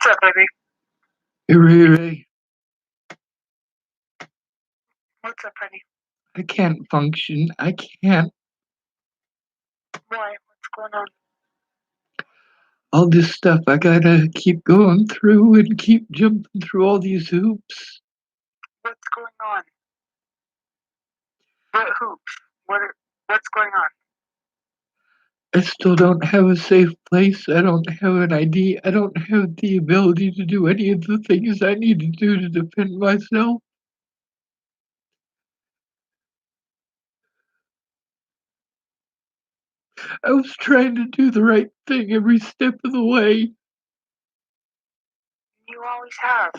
What's up, baby? Hey, Ray, What's up, honey? I can't function. I can't. Why? What's going on? All this stuff I gotta keep going through and keep jumping through all these hoops. What's going on? What hoops? What's going on? I still don't have a safe place. I don't have an ID. I don't have the ability to do any of the things I need to do to defend myself. I was trying to do the right thing every step of the way. You always have.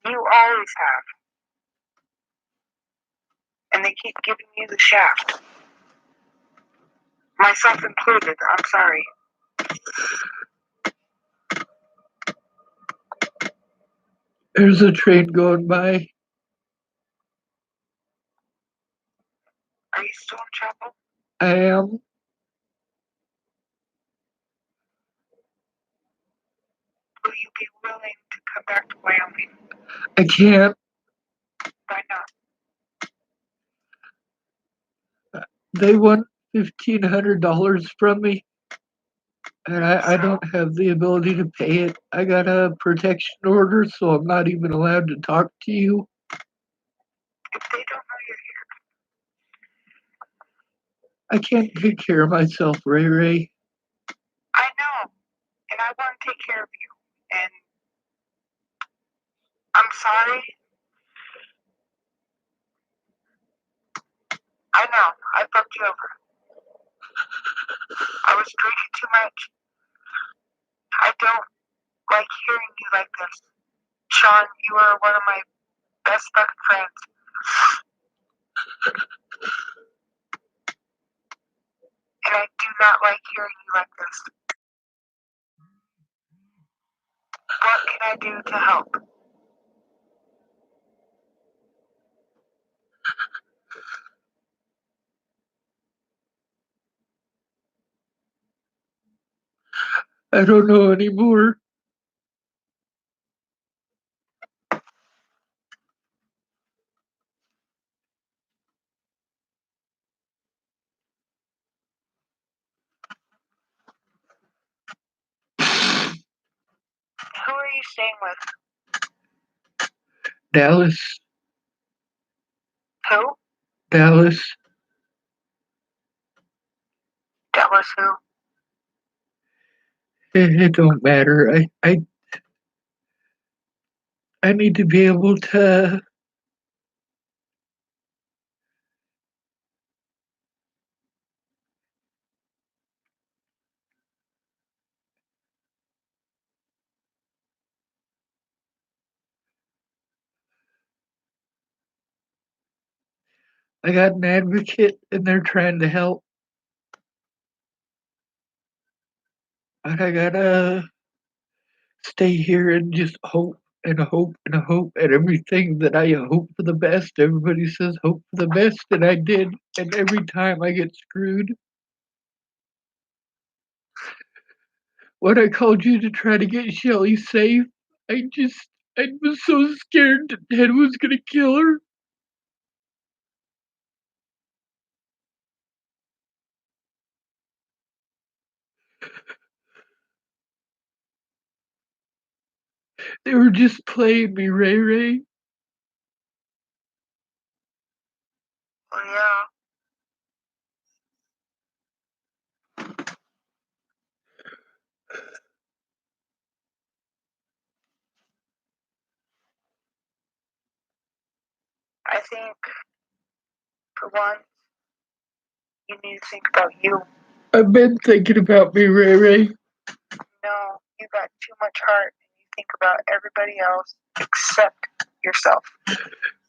You always have. And they keep giving you the shaft. Myself included. I'm sorry. There's a train going by. Are you still in trouble? I am. Will you be willing to come back to Wyoming? I can't. Why not? They want $1,500 from me, and I don't have the ability to pay it. I got a protection order, so I'm not even allowed to talk to you. If they don't know you're here, I can't take care of myself, Ray. I know. And I want to take care of you. And I'm sorry. I know. I fucked you over. I was drinking too much. I don't like hearing you like this. Sean, you are one of my best fucking friends. And I do not like hearing you like this. What can I do to help? I don't know anymore. Who are you staying with? Dallas. Who? Dallas. Dallas who? It don't matter. I need to be able to. I got an advocate, and they're trying to help. But I gotta stay here and just hope and hope and hope and everything that I hope for the best. Everybody says hope for the best, and I did. And every time I get screwed. When I called you to try to get Shelly safe, I was so scared that Ted was gonna kill her. They were just playing me, Ray. Well, yeah. I think, for one, you need to think about you. I've been thinking about me, Ray. No, you got too much heart and you think about everybody else except yourself.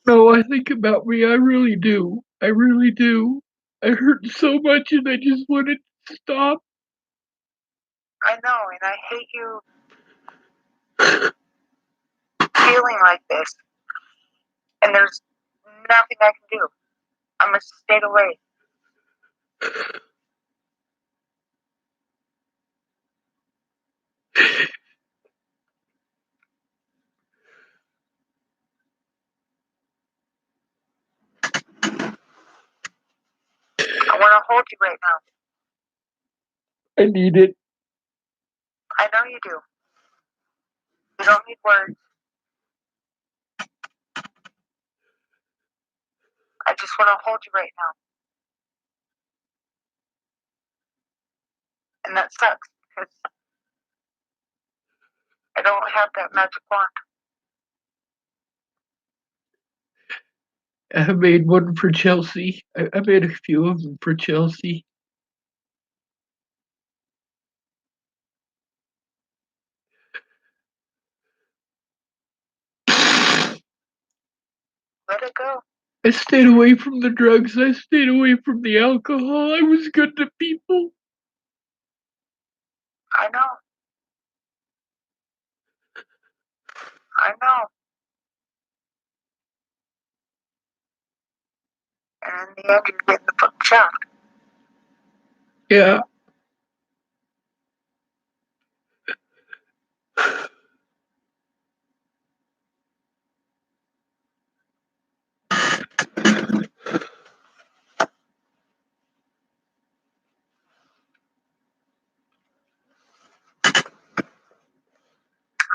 No, I think about me. I really do. I really do. I hurt so much and I just wanted to stop. I know, and I hate you feeling like this. And there's nothing I can do. I must stay away. I want to hold you right now. I need it. I know you do. You don't need words. I just want to hold you right now. And that sucks because I don't have that magic wand. I made one for Chelsea. I made a few of them for Chelsea. Let it go. I stayed away from the drugs. I stayed away from the alcohol. I was good to people. I know. I know. And in the end, you're getting the fucking shaft. Yeah.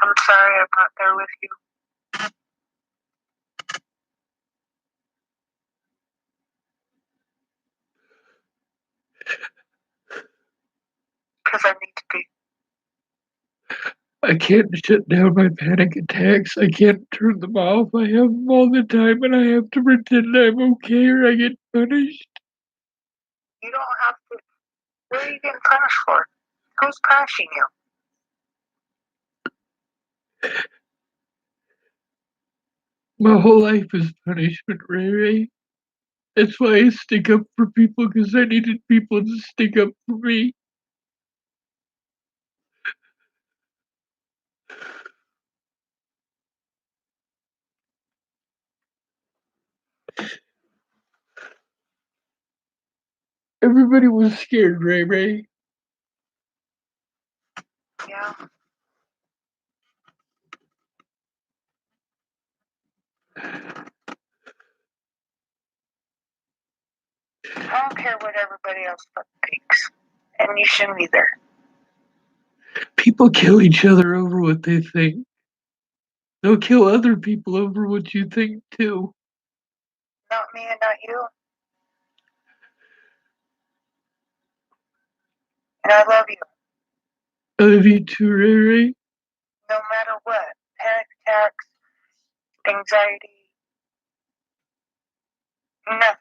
I'm sorry I'm not there with you. Because I need to be. I can't shut down my panic attacks. I can't turn them off. I have them all the time and I have to pretend I'm okay or I get punished. You don't have to. What are you getting punished for? Who's punishing you? My whole life is punishment, Ray. That's why I stick up for people because I needed people to stick up for me. Everybody was scared, Ray. Yeah. I don't care what everybody else thinks. And you shouldn't either. People kill each other over what they think. They'll kill other people over what you think, too. Not me and not you. And I love you. I love you too, Ray. No matter what. Panic attacks, anxiety, nothing.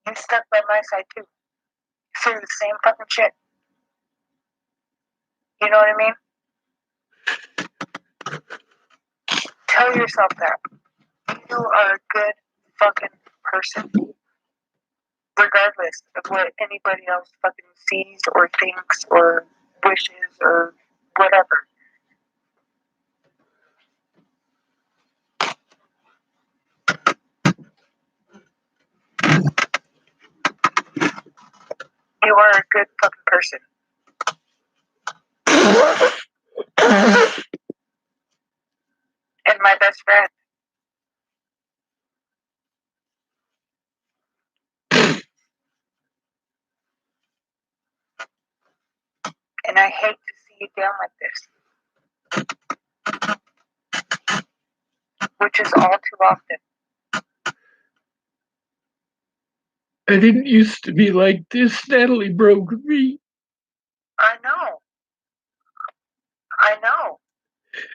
You stuck by my side too. Through the same fucking shit. You know what I mean? Tell yourself that. You are a good fucking person. Regardless of what anybody else fucking sees or thinks or wishes or whatever. You are a good fucking person. And my best friend. And I hate to see you down like this. Which is all too often. I didn't used to be like this. Natalie broke me. I know. I know.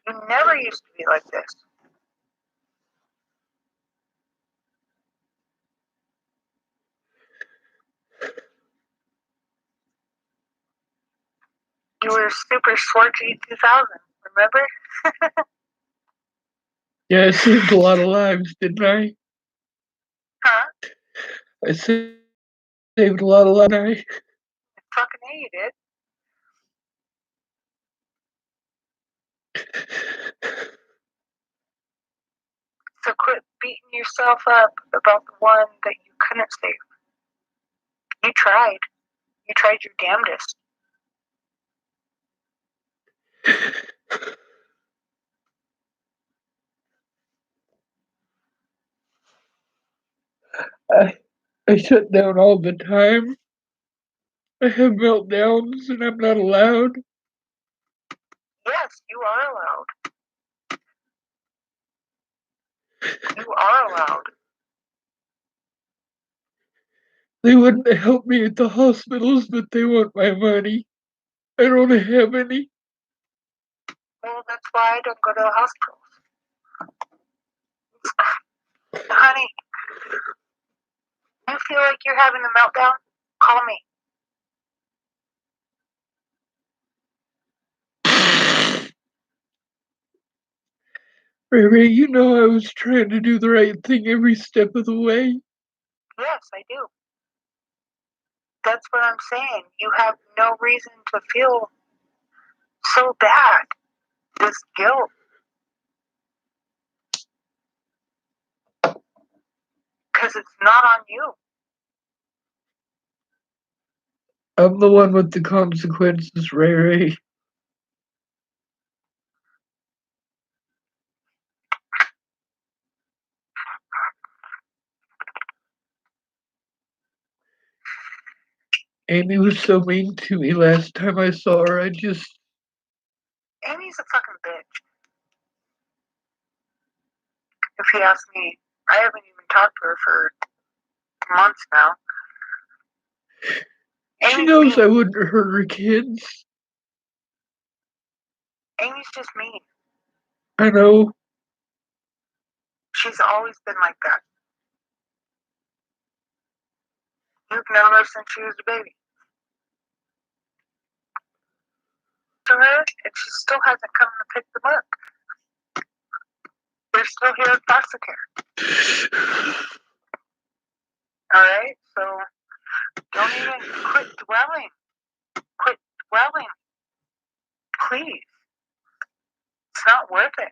You never used to be like this. You were super swarthy 2000, remember? Yeah, I saved a lot of lives, didn't I? Huh? I saved a lot of lives, didn't I? Fucking A, you did. So quit beating yourself up about the one that you couldn't save. You tried. You tried your damnedest. I, I shut down all the time. I have meltdowns and I'm not allowed. Yes, you are allowed. You are allowed. They wouldn't help me at the hospitals, but they want my money. I don't have any. Well, that's why I don't go to the hospitals. Honey, you feel like you're having a meltdown? Call me. Rayray, you know I was trying to do the right thing every step of the way. Yes, I do. That's what I'm saying. You have no reason to feel so bad. This guilt. Because it's not on you. I'm the one with the consequences, Rayray. Amy was so mean to me last time I saw her. Amy's a fucking bitch. If you ask me, I haven't even talked to her for months now. She Amy's knows mean. I wouldn't hurt her kids. Amy's just mean. I know. She's always been like that. You've known her since she was a baby. To her, and she still hasn't come to pick them up. They're still here at foster care. Alright? So don't even quit dwelling. Quit dwelling. Please. It's not worth it.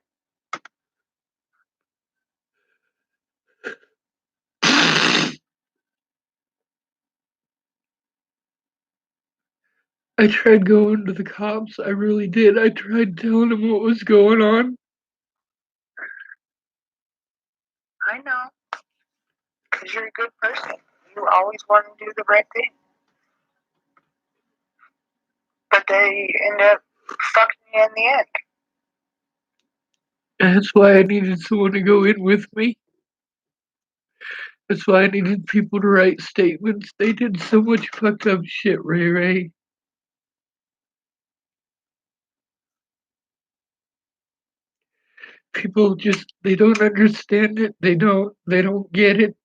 I tried going to the cops. I really did. I tried telling them what was going on. I know. Because you're a good person. You always want to do the right thing. But they end up fucking you in the end. That's why I needed someone to go in with me. That's why I needed people to write statements. They did so much fucked up shit, Rayray. People just they don't understand it. They don't get it.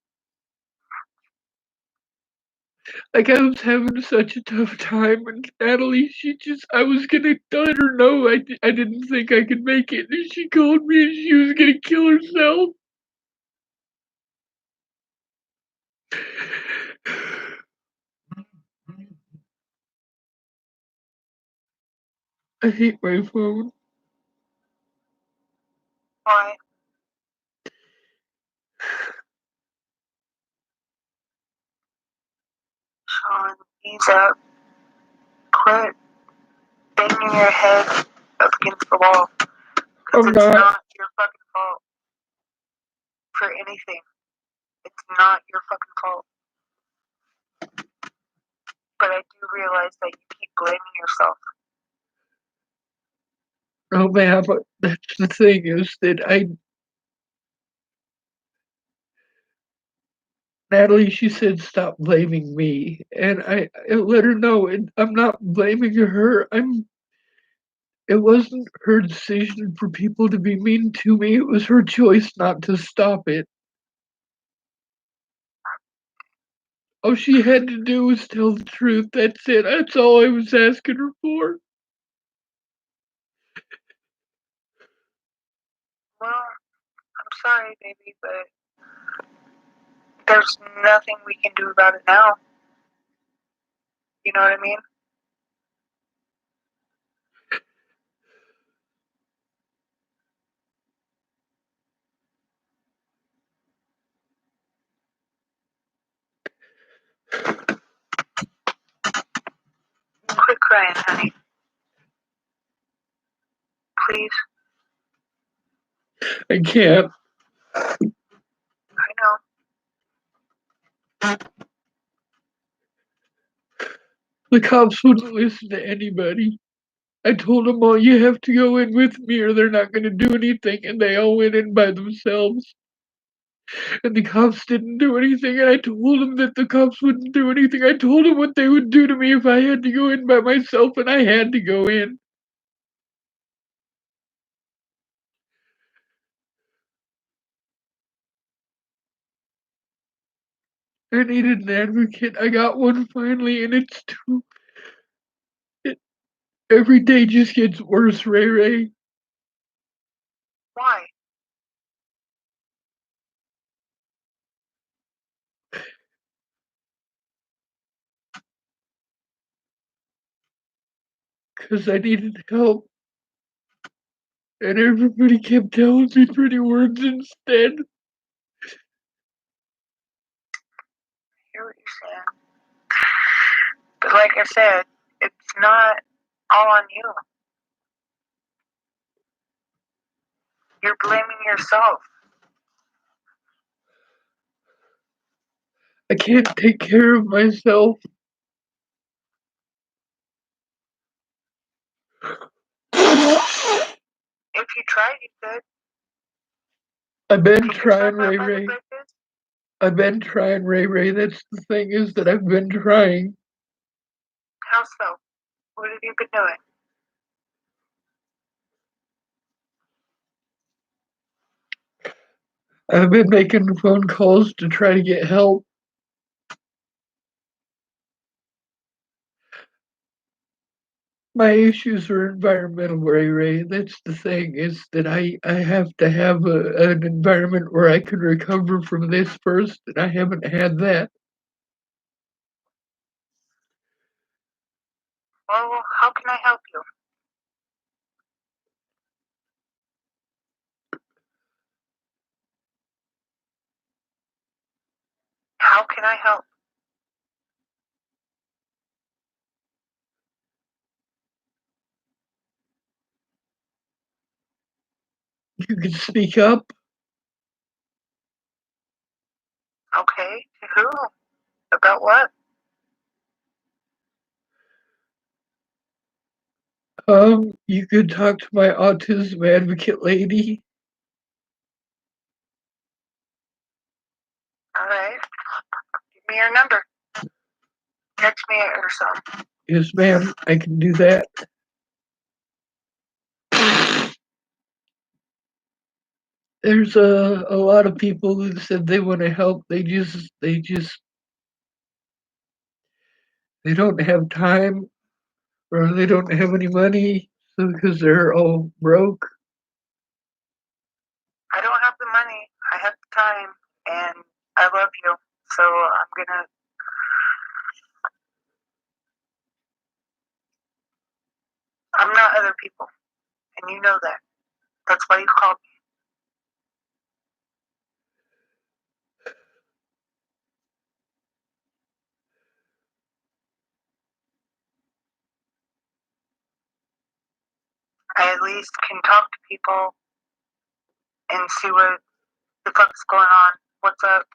Like I was having such a tough time, and Natalie, I was gonna let her know I didn't think I could make it, and she called me and she was gonna kill herself. I hate my phone. Why? Sean, ease up. Quit banging your head up against the wall. Because I'm it's not. not your fucking fault for anything. It's not your fucking fault. But I do realize that you keep blaming yourself. Oh man, but that's the thing is that Natalie, she said stop blaming me, and I let her know I'm not blaming her. It wasn't her decision for people to be mean to me. It was her choice not to stop it. All she had to do was tell the truth. That's it. That's all I was asking her for. Well, I'm sorry, baby, but there's nothing we can do about it now. You know what I mean? Quit crying, honey. please? I can't. I know. The cops wouldn't listen to anybody. I told them all, you have to go in with me or they're not going to do anything, and they all went in by themselves. And the cops didn't do anything, and I told them that the cops wouldn't do anything. I told them what they would do to me if I had to go in by myself, and I had to go in. I needed an advocate. I got one finally, and it's too. It, every day just gets worse, Ray. Why? Because I needed help, and everybody kept telling me pretty words instead. I hear what you're saying. But like I said, it's not all on you. You're blaming yourself. I can't take care of myself. If you tried, you could. I've been Pick yourself trying, up by the Ray. bridges. I've been trying, Ray. That's the thing, is that I've been trying. How so? What have you been doing? I've been making phone calls to try to get help. My issues are environmental, Ray. That's the thing, is that I have to have an environment where I can recover from this first, and I haven't had that. Well, how can I help you? How can I help? You can speak up. Okay. To who? About what? You could talk to my autism advocate lady. Alright. Give me your number. Text me it or something. Yes, ma'am, I can do that. There's a lot of people who said they want to help. They don't have time, or they don't have any money, so because they're all broke. I don't have the money. I have the time. And I love you. So I'm not other people. And you know that. That's why you called me. I at least can talk to people and see what the fuck's going on. What's up?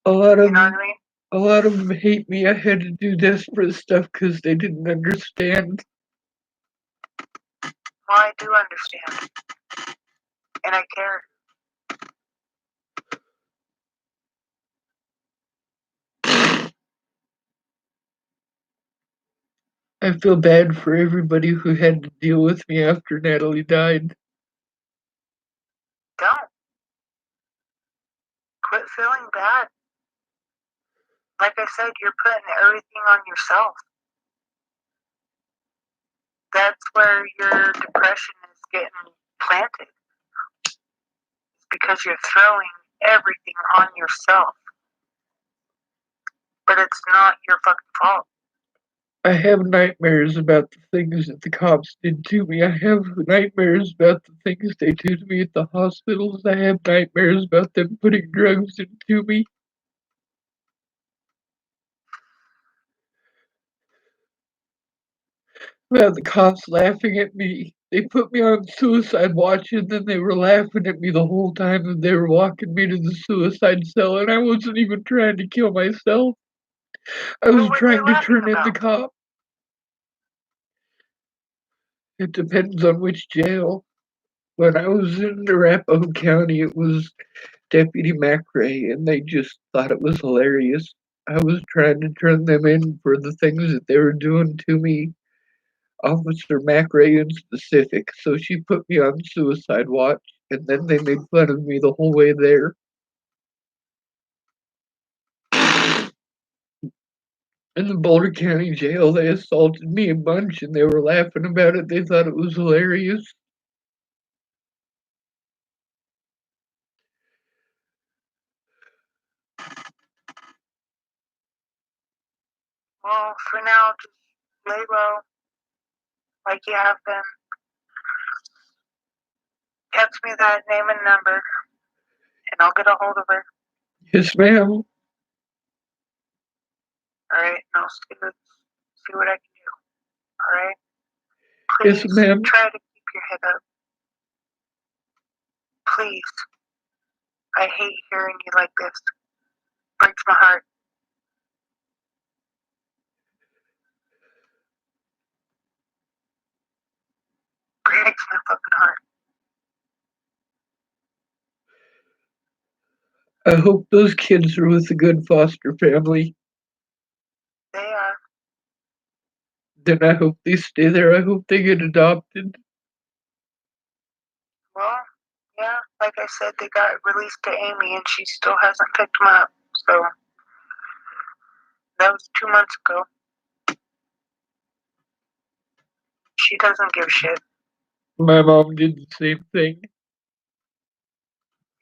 A lot You of know what I mean? a lot of them hate me. I had to do desperate stuff because they didn't understand. Well, I do understand. And I care. I feel bad for everybody who had to deal with me after Natalie died. Don't. Quit feeling bad. Like I said, you're putting everything on yourself. That's where your depression is getting planted. It's because you're throwing everything on yourself. But it's not your fucking fault. I have nightmares about the things that the cops did to me. I have nightmares about the things they do to me at the hospitals. I have nightmares about them putting drugs into me. about the cops laughing at me. They put me on suicide watch, and then they were laughing at me the whole time that they were walking me to the suicide cell, and I wasn't even trying to kill myself. I What was were they trying to laughing turn in the about? cop. It depends on which jail. When I was in Arapahoe County, it was Deputy McRae, and they just thought it was hilarious. I was trying to turn them in for the things that they were doing to me, Officer McRae in specific, so she put me on suicide watch, and then they made fun of me the whole way there. In the Boulder County Jail, they assaulted me a bunch, and they were laughing about it. They thought it was hilarious. Well, for now, just lay low, like you have been. Text me that name and number, and I'll get a hold of her. Yes, ma'am. Alright, and I'll see what I can do. Alright? Yes, Please ma'am. try to keep your head up. Please. I hate hearing you like this. Breaks my heart. Breaks my fucking heart. I hope those kids are with a good foster family. They are. Then I hope they stay there. I hope they get adopted. Well, yeah, like I said, they got released to Amy and she still hasn't picked them up. So, that was 2 months ago. She doesn't give a shit. My mom did the same thing,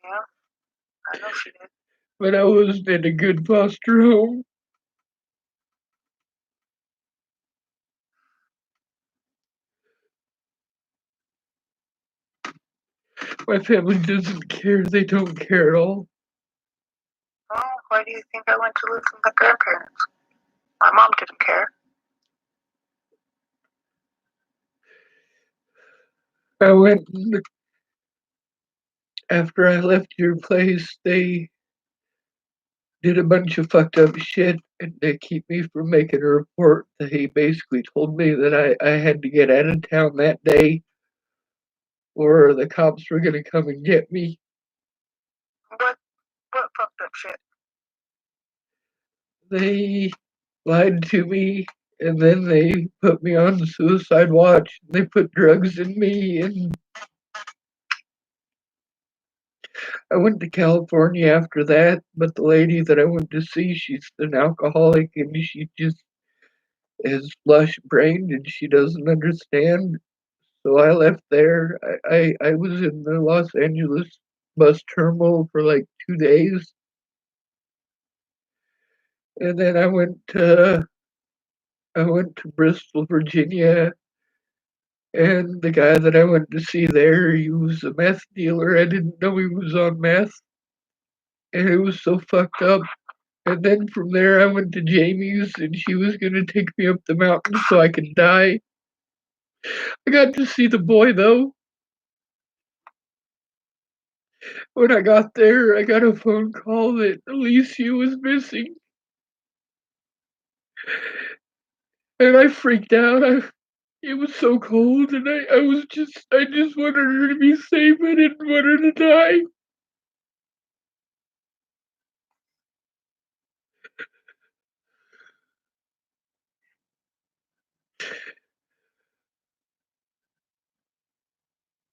Yeah, I know she did. but I wasn't in a good foster home. My family doesn't care. They don't care at all. Well, why do you think I went to live with my grandparents? My mom didn't care. I went after I left your place. They did a bunch of fucked up shit, and they keep me from making a report. They basically told me that I had to get out of town that day, or the cops were gonna come and get me. What fucked up shit? They lied to me, and then they put me on suicide watch. They put drugs in me, and I went to California after that. But the lady that I went to see, she's an alcoholic, and she just is flush brained, and she doesn't understand. So I left there. I was in the Los Angeles bus terminal for like 2 days, and then I went to Bristol, Virginia, and the guy that I went to see there, he was a meth dealer. I didn't know he was on meth, and it was so fucked up. And then from there, I went to Jamie's, and she was gonna take me up the mountain so I could die. I got to see the boy though. When I got there, I got a phone call that Alicia was missing, and I freaked out. It was so cold, and I just wanted her to be safe. I didn't want her to die.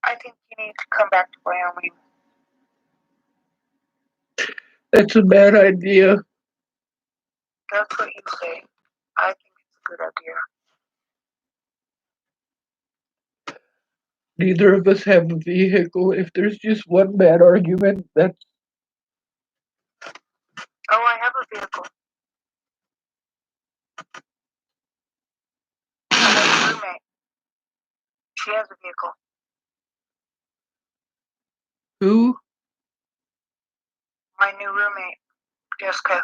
I think you need to come back to Wyoming. That's a bad idea. That's what you say. I think it's a good idea. Neither of us have a vehicle. If there's just one bad argument, that's Oh, I have a vehicle. I have a roommate. She has a vehicle. who? My new roommate, Jessica.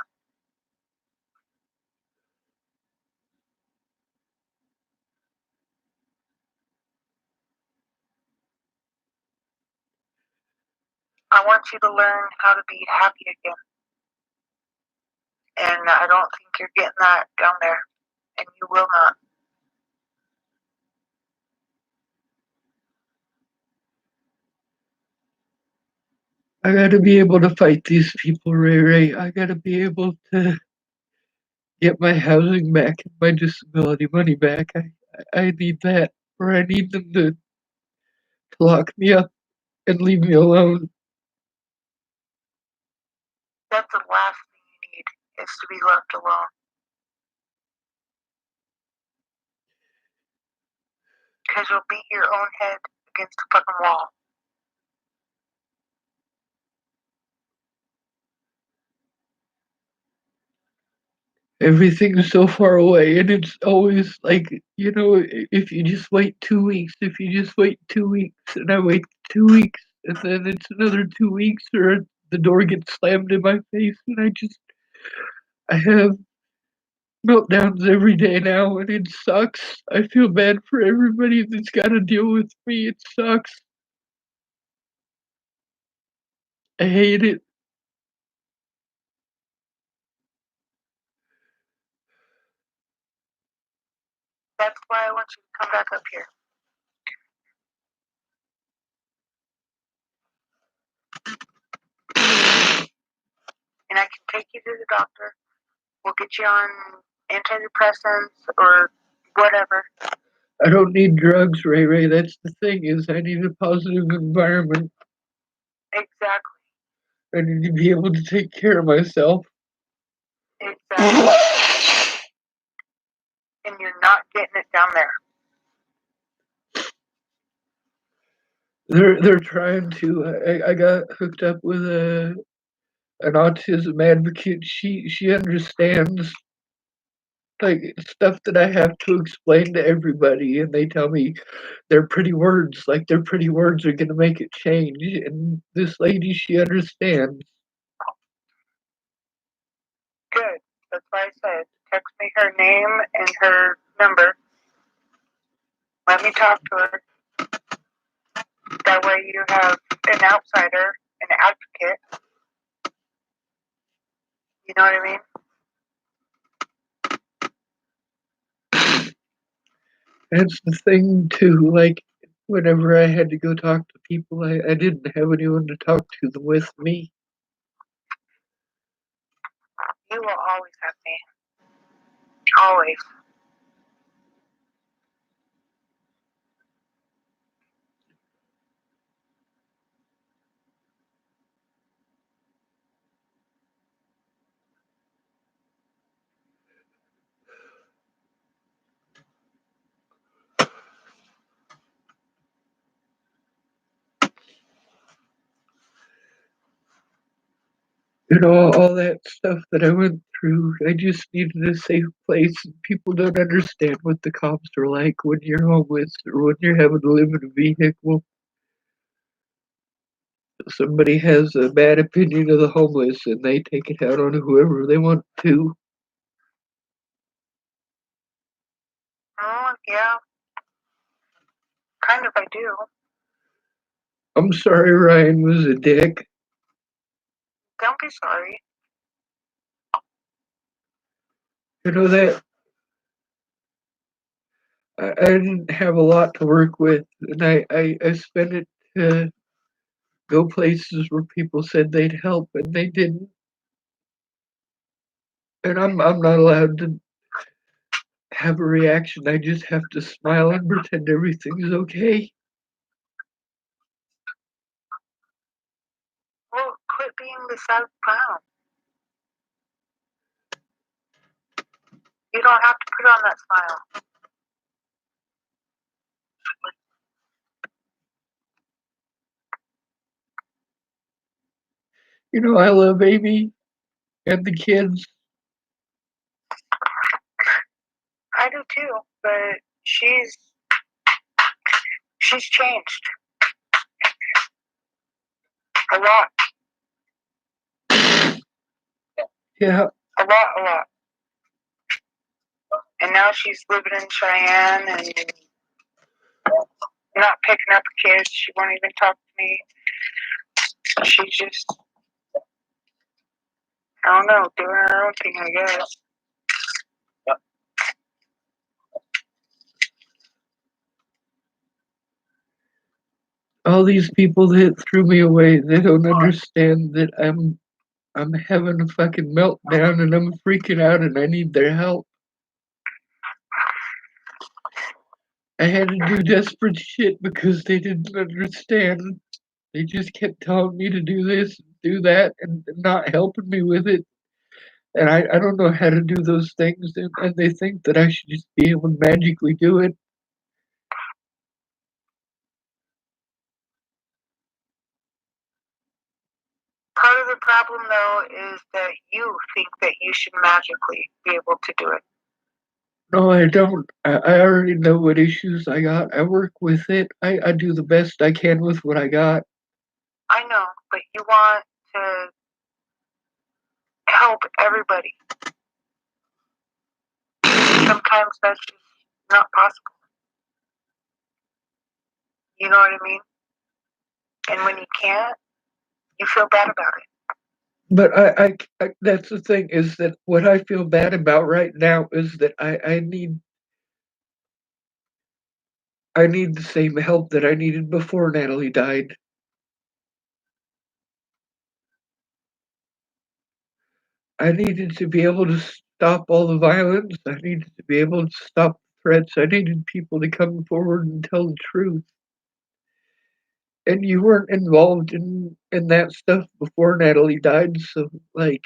I want you to learn how to be happy again. And I don't think you're getting that down there. And you will not. I gotta be able to fight these people, Ray. I gotta be able to get my housing back and my disability money back. I need that, or I need them to lock me up and leave me alone. That's the last thing you need, is to be left alone. Because you'll beat your own head against the fucking wall. Everything's so far away, and it's always like, if you just wait 2 weeks, if you just wait 2 weeks, and I wait 2 weeks, and then it's another 2 weeks, or the door gets slammed in my face, and I have meltdowns every day now, and it sucks. I feel bad for everybody that's got to deal with me. It sucks. I hate it. That's why I want you to come back up here. And I can take you to the doctor. We'll get you on antidepressants or whatever. I don't need drugs, Ray. That's the thing, is I need a positive environment. Exactly. I need to be able to take care of myself. Exactly. And you're not getting it down there. They're trying to. I got hooked up with an autism advocate. She understands like stuff that I have to explain to everybody, and they tell me they're pretty words. Like their pretty words are gonna make it change. And this lady, she understands. Good. That's why I said text me her name and her number. Let me talk to her. That way you have an outsider, an advocate. You know what I mean? That's the thing too. Like whenever I had to go talk to people, I didn't have anyone to talk to them with me. You will always have me. Always. All that stuff that I went through, I just needed a safe place. People don't understand what the cops are like when you're homeless or when you're having to live in a vehicle. Somebody has a bad opinion of the homeless and they take it out on whoever they want to. Oh, yeah. Kind of, I do. I'm sorry Ryan was a dick. Don't be sorry. That I didn't have a lot to work with, and I spent it to go places where people said they'd help and they didn't. And I'm not allowed to have a reaction. I just have to smile and pretend everything's okay. Well, quit being the sad clown. You don't have to put on that smile. I love Amy and the kids. I do too, but she's changed a lot. Yeah. A lot. And now she's living in Cheyenne and not picking up her kids. She won't even talk to me. She's just, I don't know, doing her own thing, I guess. All these people that threw me away, they don't understand that I'm having a fucking meltdown and I'm freaking out and I need their help. I had to do desperate shit because they didn't understand. They just kept telling me to do this, do that, and not helping me with it. And I don't know how to do those things, and they think that I should just be able to magically do it. Part of the problem, though, is that you think that you should magically be able to do it. No, I don't. I already know what issues I got. I work with it. I do the best I can with what I got. I know, but you want to help everybody. Sometimes that's just not possible. You know what I mean? And when you can't, you feel bad about it. But I that's the thing is that what I feel bad about right now is that I need the same help that I needed before Natalie died. I needed to be able to stop all the violence. I needed to be able to stop threats. I needed people to come forward and tell the truth. And you weren't involved in that stuff before Natalie died, so like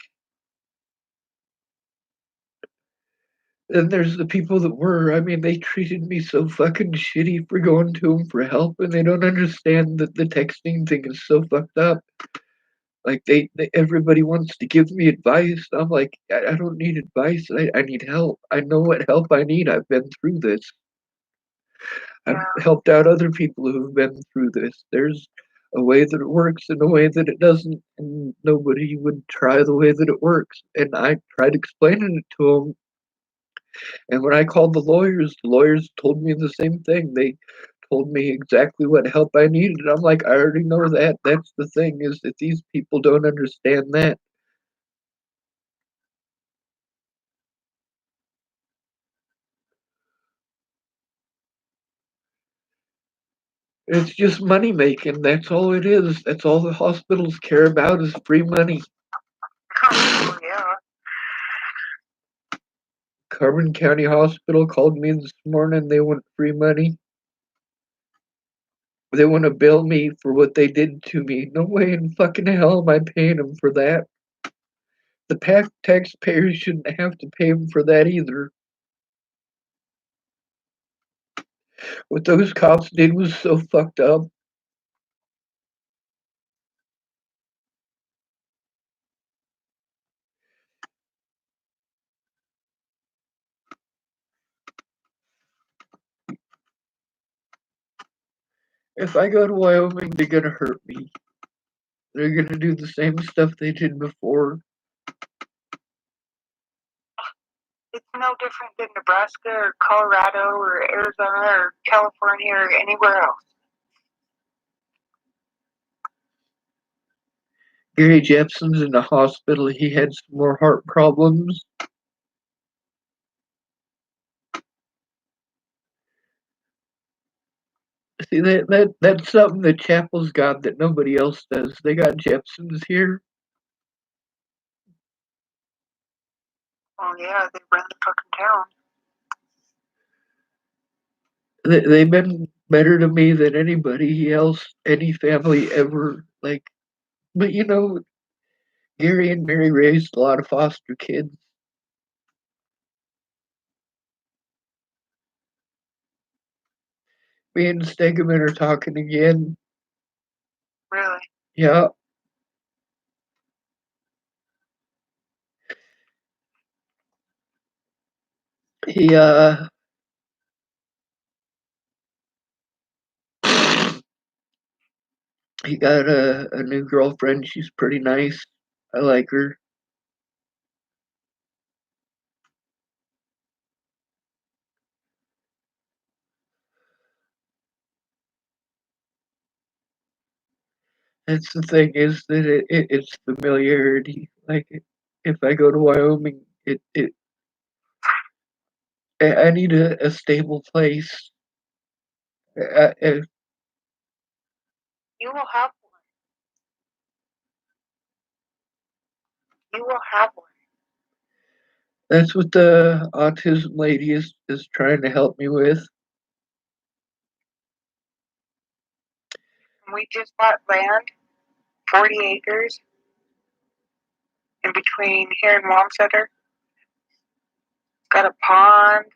and there's the people that were. I mean, they treated me so fucking shitty for going to them for help, and they don't understand that the texting thing is so fucked up. Like everybody wants to give me advice. I'm like, I don't need advice. I need help. I know what help I need. I've been through this. I've Yeah. helped out other people who've been through this. There's a way that it works and a way that it doesn't, and nobody would try the way that it works. And I tried explaining it to them. And when I called the lawyers told me the same thing. They told me exactly what help I needed. And I'm like, I already know that. That's the thing is that these people don't understand that. It's just money making. That's all it is. That's all the hospitals care about is free money. Oh, yeah. Carbon County Hospital called me this morning. They want free money. They want to bill me for what they did to me. No way in fucking hell am I paying them for that. The taxpayers shouldn't have to pay them for that either. What those cops did was so fucked up. If I go to Wyoming, they're gonna hurt me. They're gonna do the same stuff they did before. It's no different than Nebraska or Colorado or Arizona or California or anywhere else. Gary Jepson's in the hospital. He had some more heart problems. See that's something that Chapel's got that nobody else does. They got Jepsons here. Oh, yeah, they run the fucking town. They've been better to me than anybody else, any family ever. Like, but you know, Gary and Mary raised a lot of foster kids. Me and Stegeman are talking again. Really? Yeah, he he got a new girlfriend. She's pretty nice. I like her. That's the thing is that it's familiarity. Like if I go to Wyoming, I need a stable place. I, You will have one. You will have one. that's what the autism lady is trying to help me with. We just bought land, 40 acres, in between here and Wamsutter. Got a pond.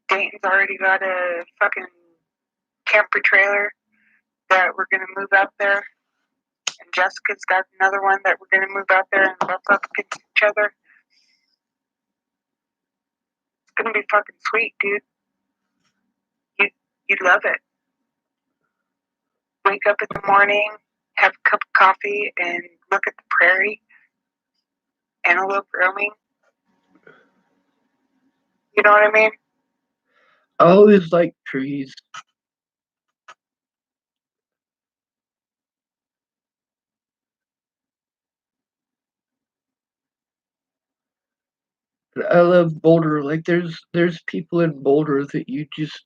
Dayton's already got a fucking camper trailer that we're gonna move out there. And Jessica's got another one that we're gonna move out there and bump up against each other. It's gonna be fucking sweet, dude. You'd love it. Wake up in the morning, have a cup of coffee, and look at the prairie, antelope roaming. You know what I mean? I always like trees. I love Boulder. Like there's people in Boulder that you just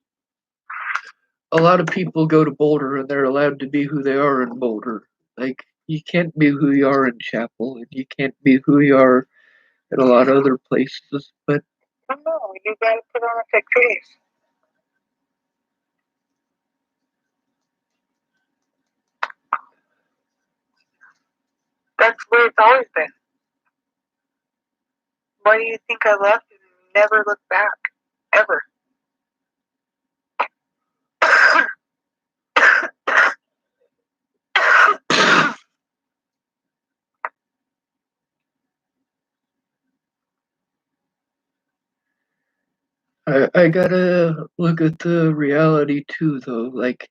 a lot of people go to Boulder and they're allowed to be who they are in Boulder. Like you can't be who you are in Chapel and you can't be who you are in a lot of other places. But No, you gotta put on a thick face. That's where it's always been. Why do you think I left and never looked back? Ever. I gotta look at the reality too though. Like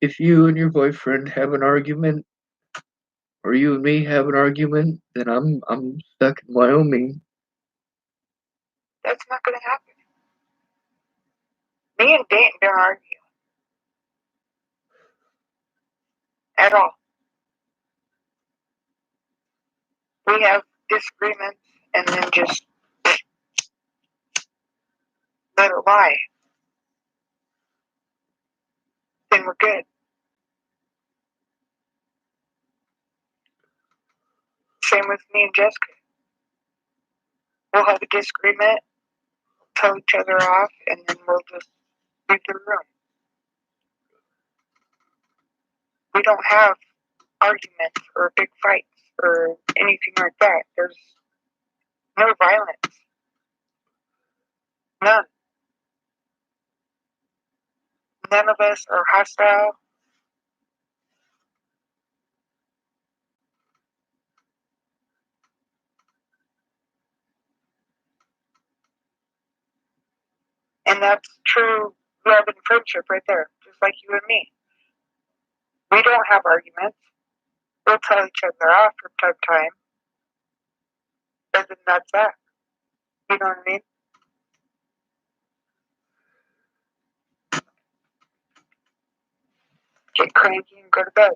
if you and your boyfriend have an argument or you and me have an argument, then I'm stuck in Wyoming. That's not gonna happen. Me and Dayton don't argue at all. We have disagreements and then just let it lie. Then we're good. Same with me and Jessica. We'll have a disagreement, tell each other off, and then we'll just leave the room. We don't have arguments or big fights or anything like that. There's no violence. None. None of us are hostile. And that's true love and friendship right there, just like you and me. We don't have arguments. We'll tell each other off from time to time. But then that's that. You know what I mean? Get cranky and go to bed.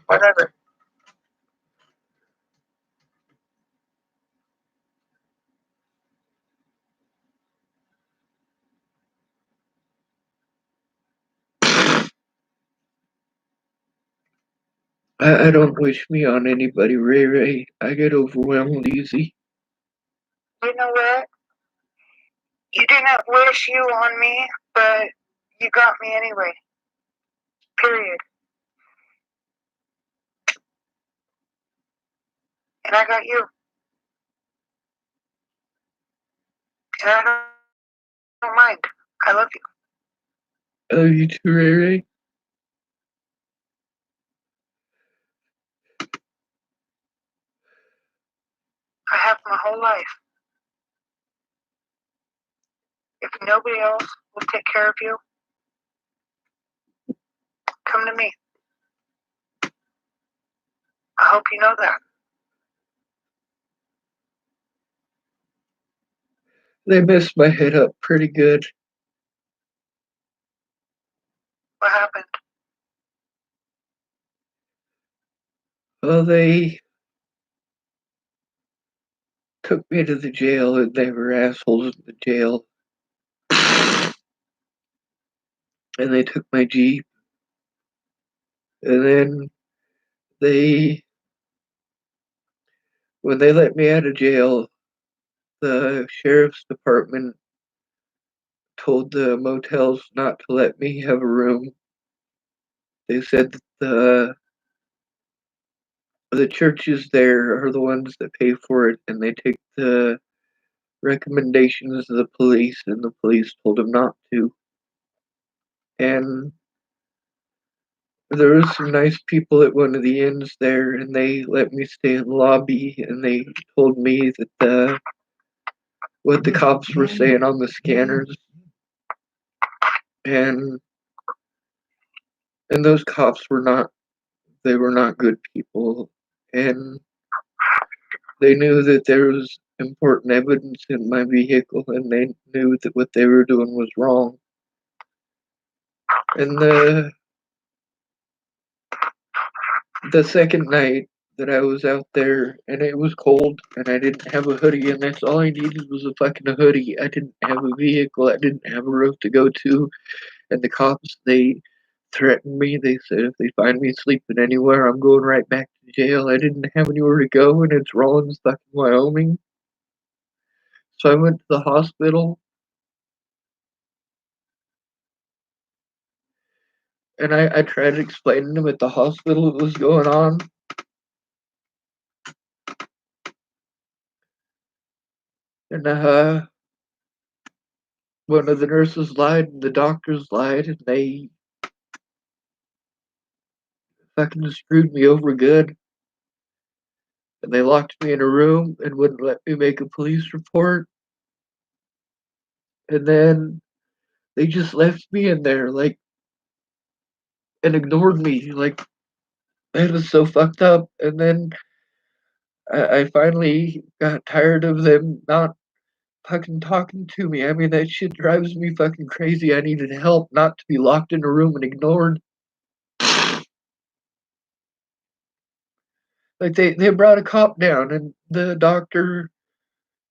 Whatever. I don't wish me on anybody, Ray. I get overwhelmed easy. You know what? You didn't wish you on me, but you got me anyway. Period. And I got you. And I don't mind. I love you. I love you too, Ray. I have my whole life. If nobody else will take care of you, come to me. I hope you know that. They messed my head up pretty good. Well, they took me to the jail, and they were assholes in the jail. And they took my Jeep, and then they, when they let me out of jail, the sheriff's department told the motels not to let me have a room. They said that the churches there are the ones that pay for it, and they take the recommendations of the police, and the police told them not to. And there was some nice people at one of the inns there, and they let me stay in the lobby, and they told me that what the cops were saying on the scanners, and those cops were not, they were not good people, and they knew that there was important evidence in my vehicle, and they knew that what they were doing was wrong. And the second night that I was out there, and it was cold, and I didn't have a hoodie, and that's all I needed was a fucking hoodie. I didn't have a vehicle, I didn't have a roof to go to, and the cops, they threatened me. They said if they find me sleeping anywhere, I'm going right back to jail. I didn't have anywhere to go, and it's Rawlins, fucking Wyoming. So I went to the hospital, and I tried explaining to them at the hospital what was going on. And one of the nurses lied, and the doctors lied, and they fucking screwed me over good. And they locked me in a room and wouldn't let me make a police report. And then they just left me in there, like, and ignored me. Like, it was so fucked up. And then I finally got tired of them not fucking talking to me. I mean, that shit drives me fucking crazy. I needed help, not to be locked in a room and ignored. Like, they brought a cop down, and the doctor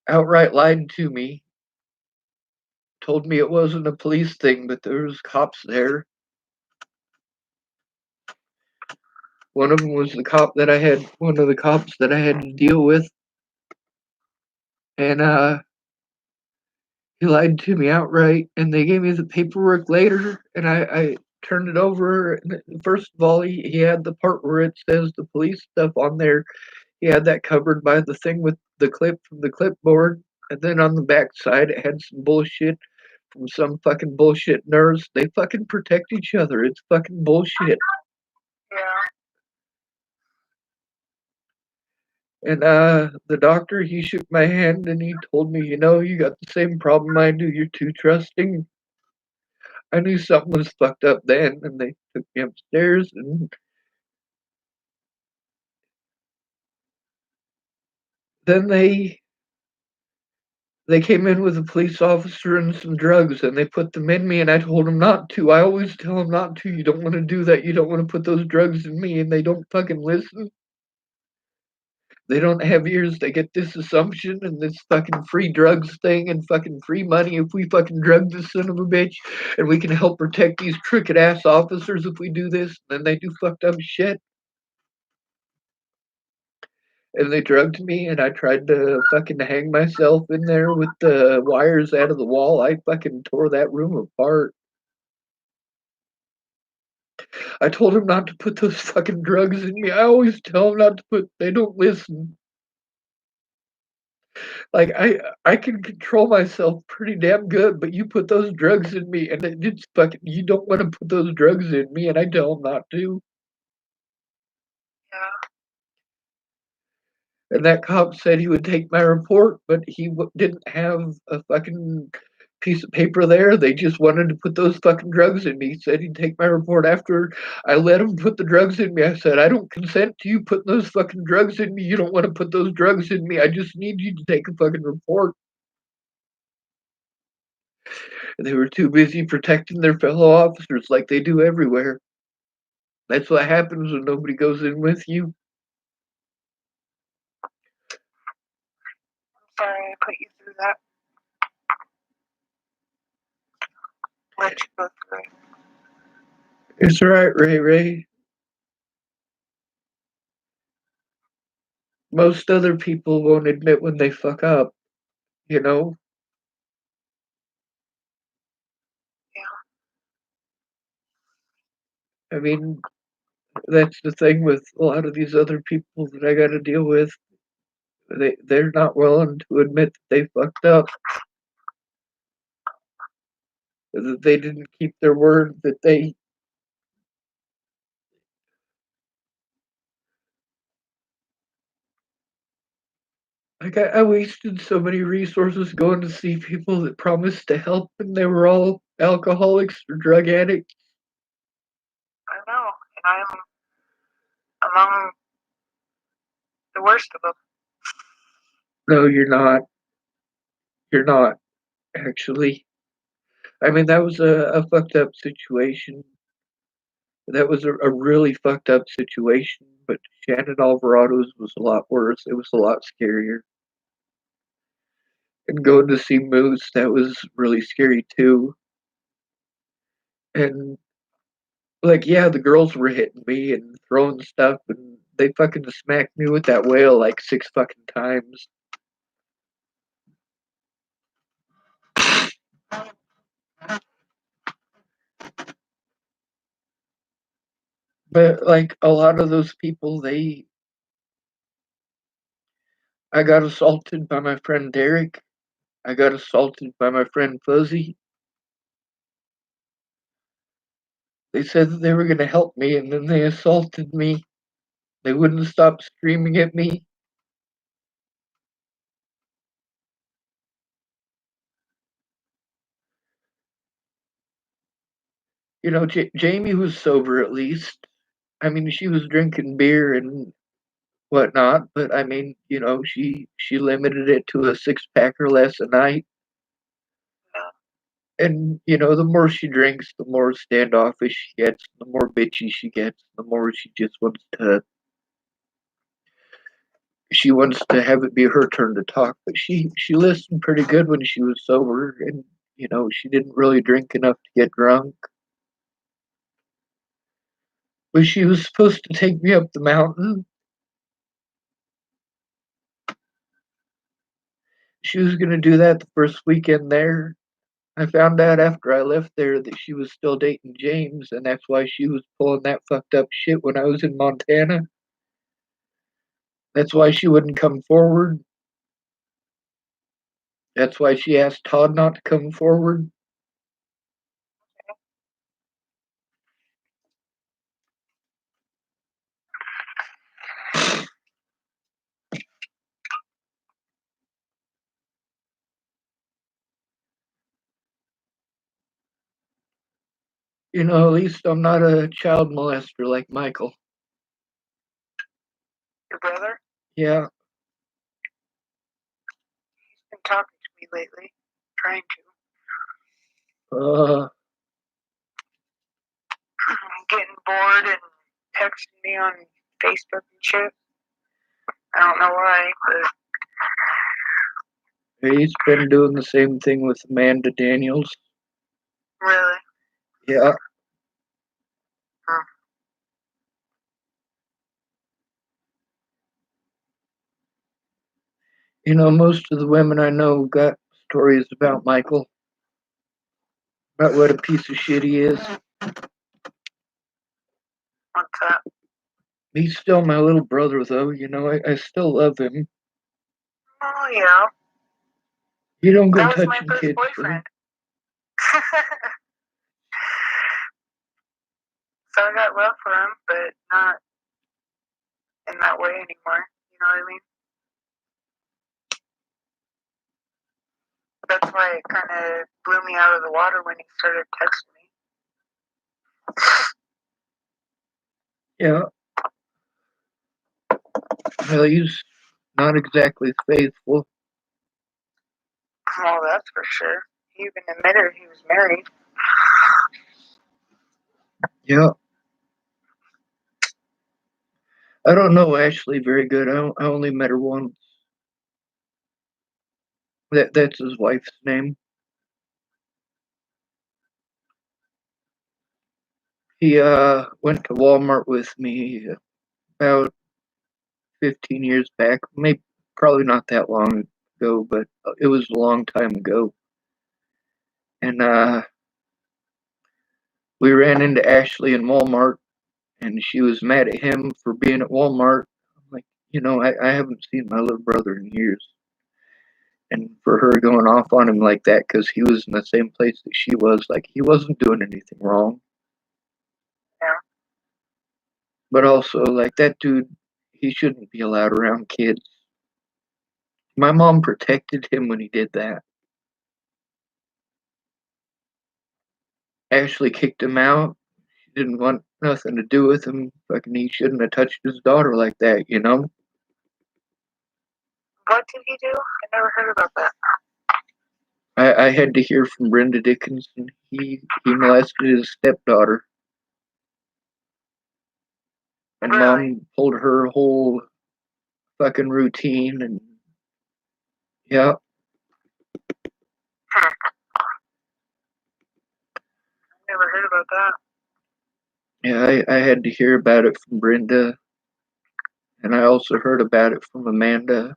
outright lied to me. Told me it wasn't a police thing, but there was cops there. One of them was one of the cops that I had to deal with, and he lied to me outright. And they gave me the paperwork later, and I turned it over. And first of all, he had the part where it says the police stuff on there. He had that covered by the thing with the clip from the clipboard, and then on the back side, it had some bullshit from some fucking bullshit nurse. They fucking protect each other. It's fucking bullshit. Yeah. And the doctor, he shook my hand and he told me, you got the same problem I do. You're too trusting. I knew something was fucked up then, and they took me upstairs, and then they came in with a police officer and some drugs, and they put them in me, and I told them not to. I always tell them not to. You don't want to do that. You don't want to put those drugs in me, and they don't fucking listen. They don't have ears. They get this assumption and this fucking free drugs thing and fucking free money if we fucking drug this son of a bitch, and we can help protect these crooked ass officers if we do this. Then they do fucked up shit. And they drugged me, and I tried to fucking hang myself in there with the wires out of the wall. I fucking tore that room apart. I told him not to put those fucking drugs in me. I always tell them not to put. They don't listen. Like I can control myself pretty damn good, but you put those drugs in me, and it's fucking. You don't want to put those drugs in me, and I tell them not to. Yeah. And that cop said he would take my report, but he didn't have a fucking piece of paper there. They just wanted to put those fucking drugs in me. He said he'd take my report after I let him put the drugs in me. I said, I don't consent to you putting those fucking drugs in me. You don't want to put those drugs in me. I just need you to take a fucking report. And they were too busy protecting their fellow officers like they do everywhere. That's what happens when nobody goes in with you. Sorry I put you through that. Let you go through it. It's alright, Ray. Most other people won't admit when they fuck up, you know? Yeah. I mean, that's the thing with a lot of these other people that I gotta deal with. They're not willing to admit that they fucked up. That they didn't keep their word, that they like I wasted so many resources going to see people that promised to help and they were all alcoholics or drug addicts. I know, and I'm among the worst of them. No, you're not. You're not, actually. I mean, that was a fucked up situation. That was a really fucked up situation, but Shannon Alvarado's was a lot worse. It was a lot scarier. And going to see Moose, that was really scary too. And like, yeah, the girls were hitting me and throwing stuff, and they fucking smacked me with that whale like 6 fucking times. But like a lot of those people, I got assaulted by my friend Derek. I got assaulted by my friend Fuzzy. They said that they were gonna help me, and then they assaulted me. They wouldn't stop screaming at me. You know, Jamie was sober at least. I mean, she was drinking beer and whatnot, but I mean, you know, she limited it to a 6 pack or less a night. And you know, the more she drinks, the more standoffish she gets, the more bitchy she gets, the more she wants to have it be her turn to talk. But she listened pretty good when she was sober, and you know, she didn't really drink enough to get drunk. But she was supposed to take me up the mountain. She was gonna do that the first weekend there. I found out after I left there that she was still dating James, and that's why she was pulling that fucked up shit when I was in Montana. That's why she wouldn't come forward. That's why she asked Todd not to come forward. You know, at least I'm not a child molester like Michael. Your brother? Yeah. He's been talking to me lately, trying to. Getting bored and texting me on Facebook and shit. I don't know why, but He's been doing the same thing with Amanda Daniels. really. Yeah. You know, most of the women I know got stories about Michael, about what a piece of shit he is. What's that? He's still my little brother, though. You know, I still love him. Oh, yeah. You don't go that was my touching first kids. boyfriend. So I got love for him, but not in that way anymore. You know what I mean? That's why it kind of blew me out of the water when he started texting me. Yeah. Well, he's not exactly faithful. Well, that's for sure. He even admitted he was married. Yeah. I don't know Ashley very good. I only met her once. That's his wife's name. He went to Walmart with me about 15 years back. Maybe probably not that long ago, but it was a long time ago. And we ran into Ashley in Walmart, and she was mad at him for being at Walmart. I'm like, I haven't seen my little brother in years. And for her going off on him like that because he was in the same place that she was, like, he wasn't doing anything wrong. Yeah. But also, like, that dude, he shouldn't be allowed around kids. My mom protected him when he did that. Ashley kicked him out. She didn't want nothing to do with him. Fucking, he shouldn't have touched his daughter like that, you know? What did he do? I never heard about that. I had to hear from Brenda Dickinson. He molested his stepdaughter. And Really? Mom pulled her whole fucking routine and yeah. Never heard about that. Yeah, I had to hear about it from Brenda. And I also heard about it from Amanda.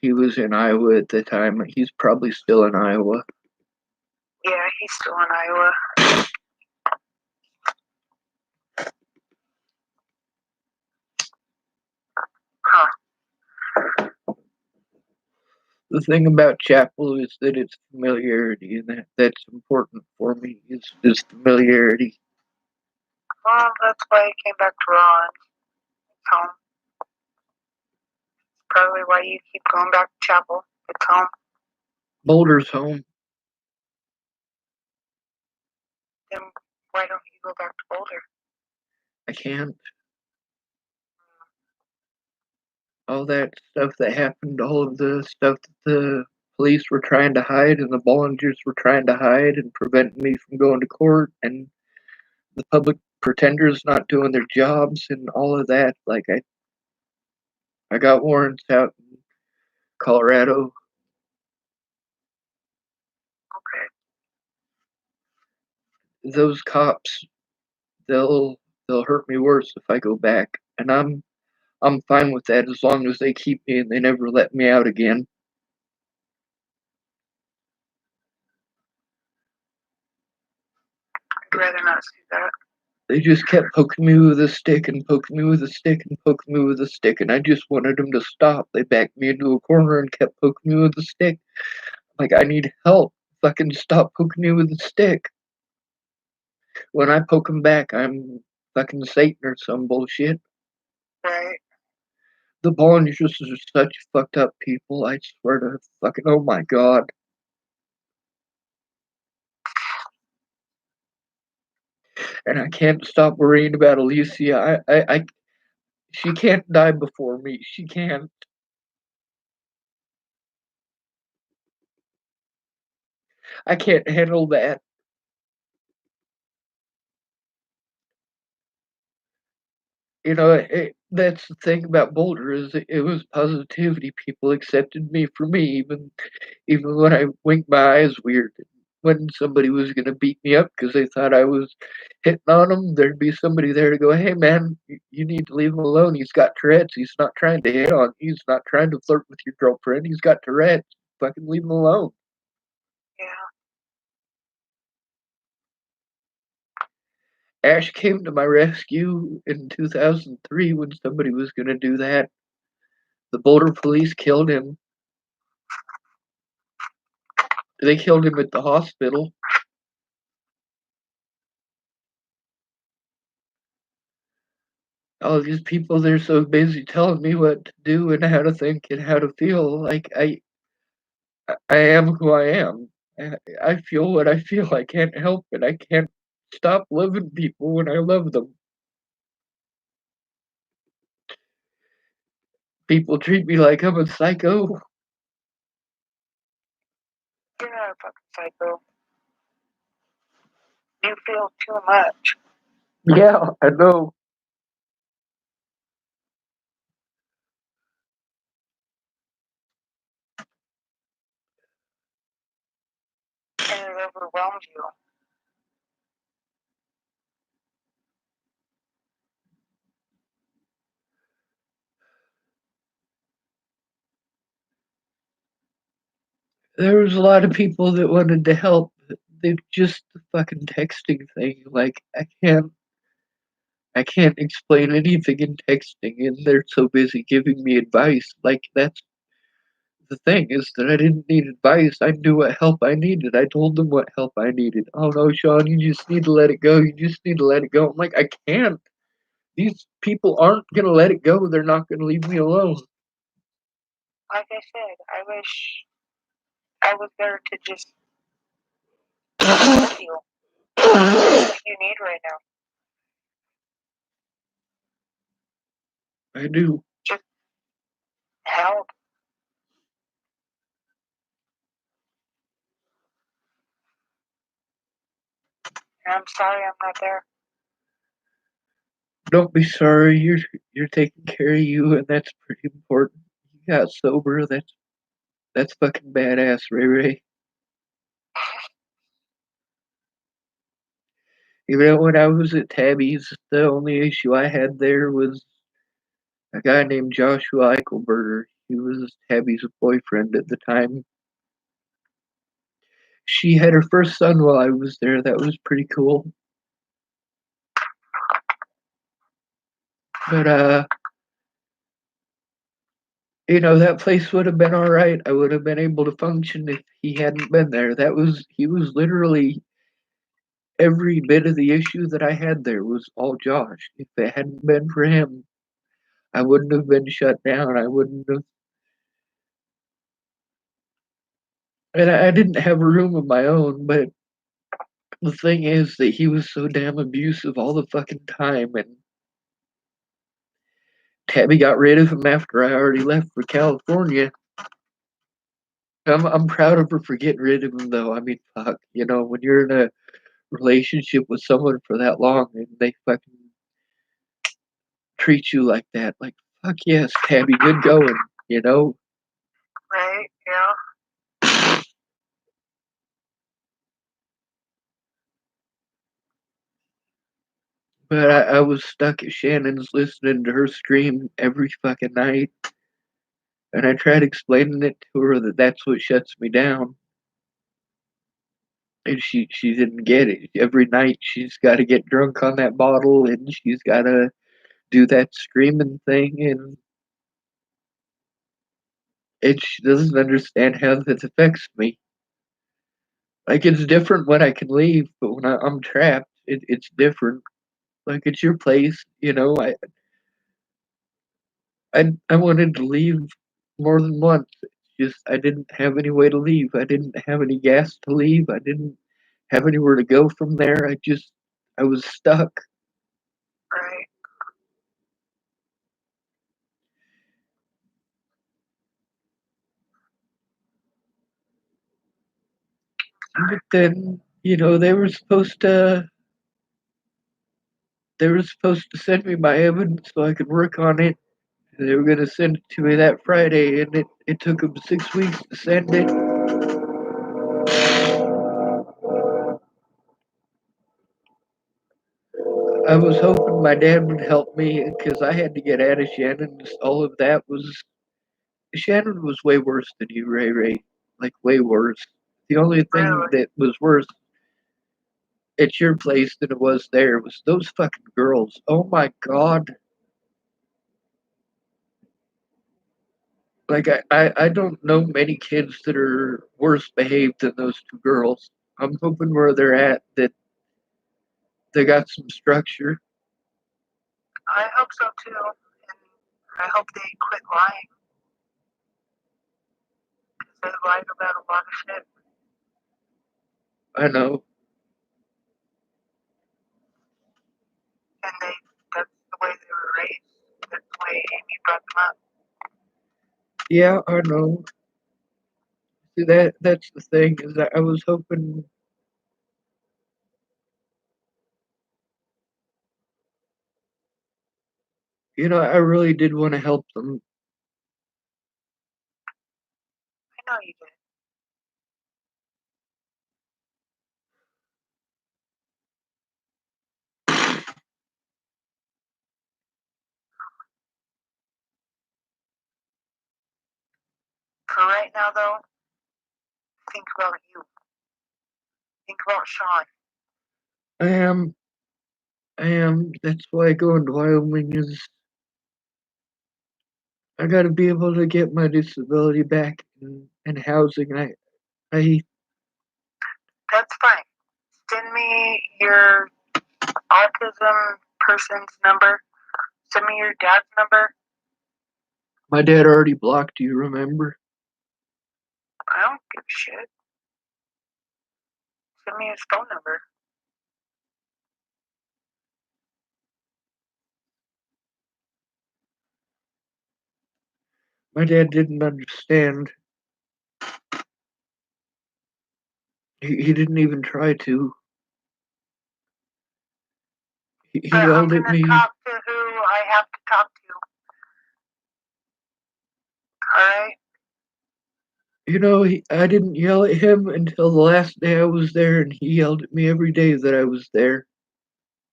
He was in Iowa at the time. He's probably still in Iowa. Yeah, he's still in Iowa. Huh. The thing about Chapel is that it's familiarity, and that's important for me. Is familiarity. Well, that's why he came back to Ron. It's home. Probably why you keep going back to Chapel. It's home. Boulder's home. Then why don't you go back to Boulder? I can't. All that stuff that happened, all of the stuff that the police were trying to hide and the Bollingers were trying to hide and prevent me from going to court, and the public pretenders not doing their jobs and all of that. Like, I got warrants out in Colorado. Okay. Those cops, they'll hurt me worse if I go back, and I'm fine with that as long as they keep me and they never let me out again. I'd rather not see that. They just kept poking me with a stick and poking me with a stick and poking me with a stick, and I just wanted them to stop. They backed me into a corner and kept poking me with a stick. Like, I need help. Fucking stop poking me with a stick. When I poke them back, I'm fucking Satan or some bullshit. Right. The Bollingers are such fucked up people. I swear to fucking, oh my god. And I can't stop worrying about Alicia. She can't die before me. She can't. I can't handle that. That's the thing about Boulder is it was positivity. People accepted me for me, even when I winked my eyes weird. When somebody was gonna beat me up because they thought I was hitting on them, there'd be somebody there to go, "Hey man, you need to leave him alone. He's got Tourette's. He's not trying to hit on. He's not trying to flirt with your girlfriend. He's got Tourette's. Fucking leave him alone." Yeah. Ash came to my rescue in 2003 when somebody was gonna do that. The Boulder police killed him. They killed him at the hospital. All these people, they're so busy telling me what to do and how to think and how to feel. Like, I am who I am. I feel what I feel. I can't help it. I can't stop loving people when I love them. People treat me like I'm a psycho. You're not a fucking psycho. You feel too much. Yeah, I know. and it overwhelms you. There was a lot of people that wanted to help. They just the fucking texting thing. Like I can't explain anything in texting, and they're so busy giving me advice. Like that's the thing is that I didn't need advice. I knew what help I needed. I told them what help I needed. Oh no, Sean, you just need to let it go. You just need to let it go. I'm like, I can't. These people aren't gonna let it go. They're not gonna leave me alone. Like I said, I wish I was there to just help you. That's what you need right now. I do. Just help. And I'm sorry I'm not there. Don't be sorry. You're taking care of you, and that's pretty important. You got sober. That's fucking badass, Ray Ray. Even though when I was at Tabby's, the only issue I had there was a guy named Joshua Eichelberger. He was Tabby's boyfriend at the time. She had her first son while I was there. That was pretty cool. But that place would have been all right. I would have been able to function if he hadn't been there. He was literally every bit of the issue that I had there was all Josh. If it hadn't been for him, I wouldn't have been shut down. I wouldn't have. And I didn't have a room of my own, but the thing is that he was so damn abusive all the fucking time, and Tabby got rid of him after I already left for California. I'm proud of her for getting rid of him, though. I mean, fuck, when you're in a relationship with someone for that long and they fucking treat you like that, like, fuck yes, Tabby, good going, you know? Right? Yeah. But I was stuck at Shannon's listening to her scream every fucking night, and I tried explaining it to her that that's what shuts me down. And she didn't get it. Every night she's got to get drunk on that bottle, and she's got to do that screaming thing, and she doesn't understand how that affects me. Like it's different when I can leave, but when I'm trapped, it's different. Like it's your place, I wanted to leave more than once. It's just I didn't have any way to leave. I didn't have any gas to leave. I didn't have anywhere to go from there. I was stuck. Right. But then, they were supposed to send me my evidence so I could work on it. They were gonna send it to me that Friday, and it took them 6 weeks to send it. I was hoping my dad would help me because I had to get out of Shannon. All of that was Shannon was way worse than you, Ray Ray. Like way worse. The only thing Really? that was worse at your place than it was there was those fucking girls. Oh my god. Like I don't know many kids that are worse behaved than those two girls. I'm hoping where they're at that they got some structure. I hope so too. And I hope they quit lying. Because they lied about a lot of shit. I know. And that's the way they were raised. That's the way Amy brought them up. Yeah, I know. See that's the thing is that I was hoping I really did want to help them. I know you did. right now, though, think about you. Think about Sean. I am. That's why going to Wyoming is. I got to be able to get my disability back and housing. I. That's fine. Send me your autism person's number. Send me your dad's number. My dad already blocked you. Remember? I don't give a shit. Send me his phone number. My dad didn't understand. He didn't even try to. He But I'm yelled at gonna me. talk to who I have to talk to. Alright? I didn't yell at him until the last day I was there, and he yelled at me every day that I was there.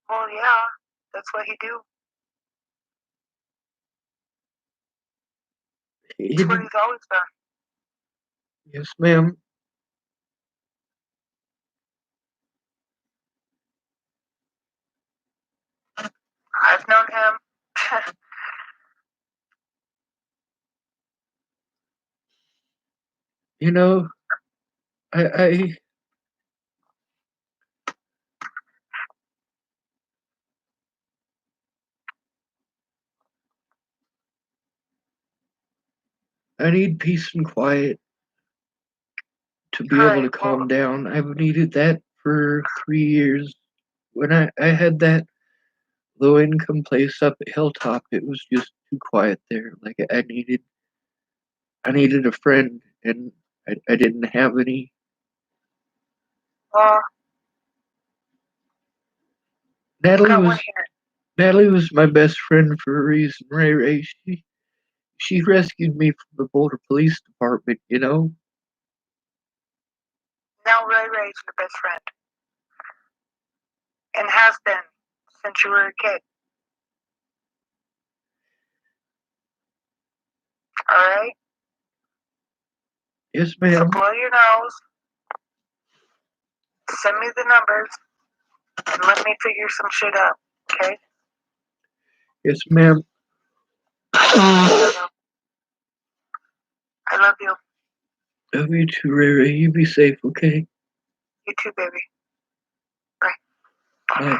Well, yeah. That's what he do. He That's what didn't. he's always done. Yes, ma'am. I've known him. You know, I I need peace and quiet to be able to Alright, well, calm down. I've needed that for 3 years. When I had that low income place up at Hilltop, it was just too quiet there. Like I needed a friend, and I didn't have any. well, Natalie got one was here. Natalie was my best friend for a reason. Ray, she rescued me from the Boulder Police Department. Now Rayray's your best friend. And has been since you were a kid. Alright? Yes, So ma'am. blow your nose. Send me the numbers. And let me figure some shit out. Okay? Yes, ma'am. I love you. Love you too, Ray. You be safe, okay? You too, baby. Bye.